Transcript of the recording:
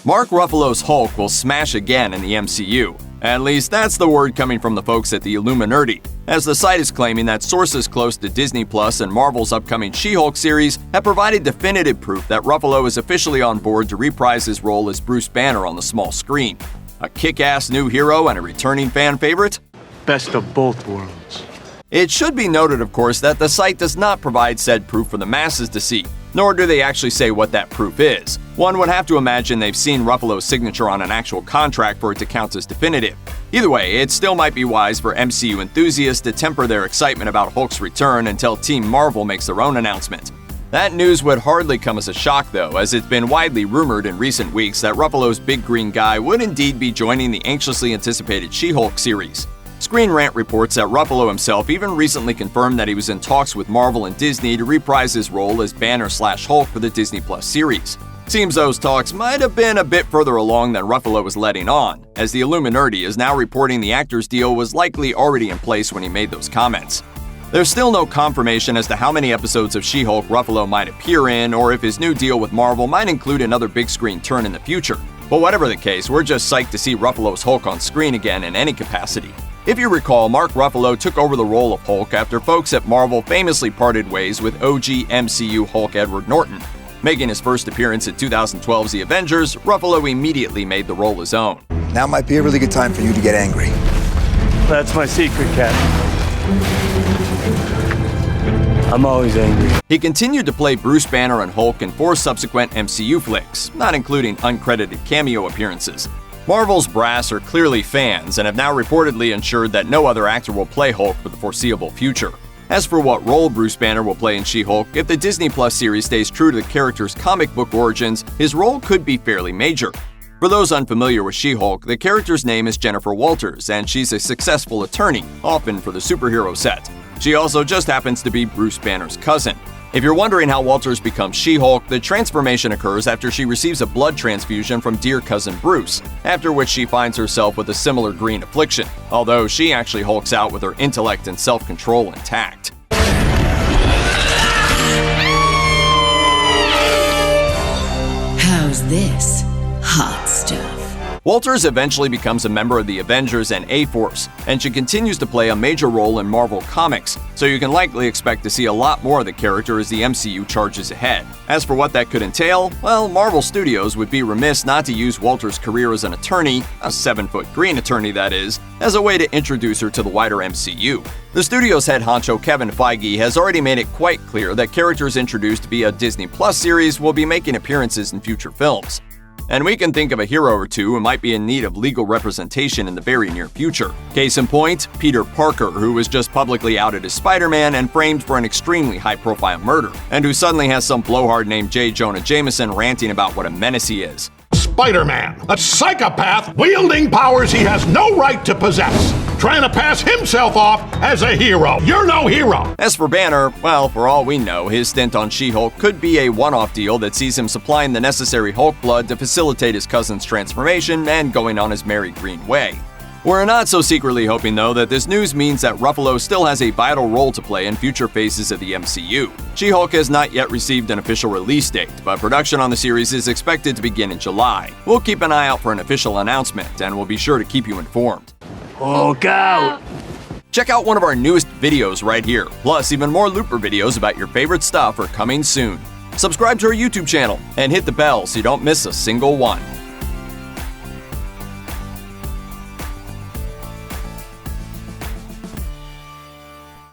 Mark Ruffalo's Hulk will smash again in the MCU. At least that's the word coming from the folks at the Illuminati, as the site is claiming that sources close to Disney Plus and Marvel's upcoming She-Hulk series have provided definitive proof that Ruffalo is officially on board to reprise his role as Bruce Banner on the small screen. A kick-ass new hero and a returning fan favorite? Best of both worlds. It should be noted, of course, that the site does not provide said proof for the masses to see, nor do they actually say what that proof is. One would have to imagine they've seen Ruffalo's signature on an actual contract for it to count as definitive. Either way, it still might be wise for MCU enthusiasts to temper their excitement about Hulk's return until Team Marvel makes their own announcement. That news would hardly come as a shock, though, as it's been widely rumored in recent weeks that Ruffalo's big green guy would indeed be joining the anxiously anticipated She-Hulk series. Screen Rant reports that Ruffalo himself even recently confirmed that he was in talks with Marvel and Disney to reprise his role as Banner/Hulk for the Disney Plus series. Seems those talks might have been a bit further along than Ruffalo was letting on, as the Illuminati is now reporting the actor's deal was likely already in place when he made those comments. There's still no confirmation as to how many episodes of She-Hulk Ruffalo might appear in, or if his new deal with Marvel might include another big screen turn in the future. But whatever the case, we're just psyched to see Ruffalo's Hulk on screen again in any capacity. If you recall, Mark Ruffalo took over the role of Hulk after folks at Marvel famously parted ways with OG MCU Hulk Edward Norton. Making his first appearance in 2012's The Avengers, Ruffalo immediately made the role his own. Now might be a really good time for you to get angry. That's my secret, Captain. I'm always angry. He continued to play Bruce Banner and Hulk in 4 subsequent MCU flicks, not including uncredited cameo appearances. Marvel's brass are clearly fans and have now reportedly ensured that no other actor will play Hulk for the foreseeable future. As for what role Bruce Banner will play in She-Hulk, if the Disney Plus series stays true to the character's comic book origins, his role could be fairly major. For those unfamiliar with She-Hulk, the character's name is Jennifer Walters, and she's a successful attorney, often for the superhero set. She also just happens to be Bruce Banner's cousin. If you're wondering how Walters becomes She-Hulk, the transformation occurs after she receives a blood transfusion from dear cousin Bruce, after which she finds herself with a similar green affliction, although she actually hulks out with her intellect and self-control intact. How's this? Hot stuff. Walters eventually becomes a member of the Avengers and A-Force, and she continues to play a major role in Marvel Comics, so you can likely expect to see a lot more of the character as the MCU charges ahead. As for what that could entail, well, Marvel Studios would be remiss not to use Walters' career as an attorney, a 7-foot green attorney that is, as a way to introduce her to the wider MCU. The studio's head honcho Kevin Feige has already made it quite clear that characters introduced via Disney Plus series will be making appearances in future films. And we can think of a hero or two who might be in need of legal representation in the very near future. Case in point, Peter Parker, who was just publicly outed as Spider-Man and framed for an extremely high-profile murder, and who suddenly has some blowhard named J. Jonah Jameson ranting about what a menace he is. Spider-Man, a psychopath wielding powers he has no right to possess, trying to pass himself off as a hero. You're no hero. As for Banner, well, for all we know, his stint on She-Hulk could be a one-off deal that sees him supplying the necessary Hulk blood to facilitate his cousin's transformation and going on his merry green way. We're not so secretly hoping, though, that this news means that Ruffalo still has a vital role to play in future phases of the MCU. She-Hulk has not yet received an official release date, but production on the series is expected to begin in July. We'll keep an eye out for an official announcement, and we'll be sure to keep you informed. Hulk out! Check out one of our newest videos right here. Plus, even more Looper videos about your favorite stuff are coming soon. Subscribe to our YouTube channel and hit the bell so you don't miss a single one.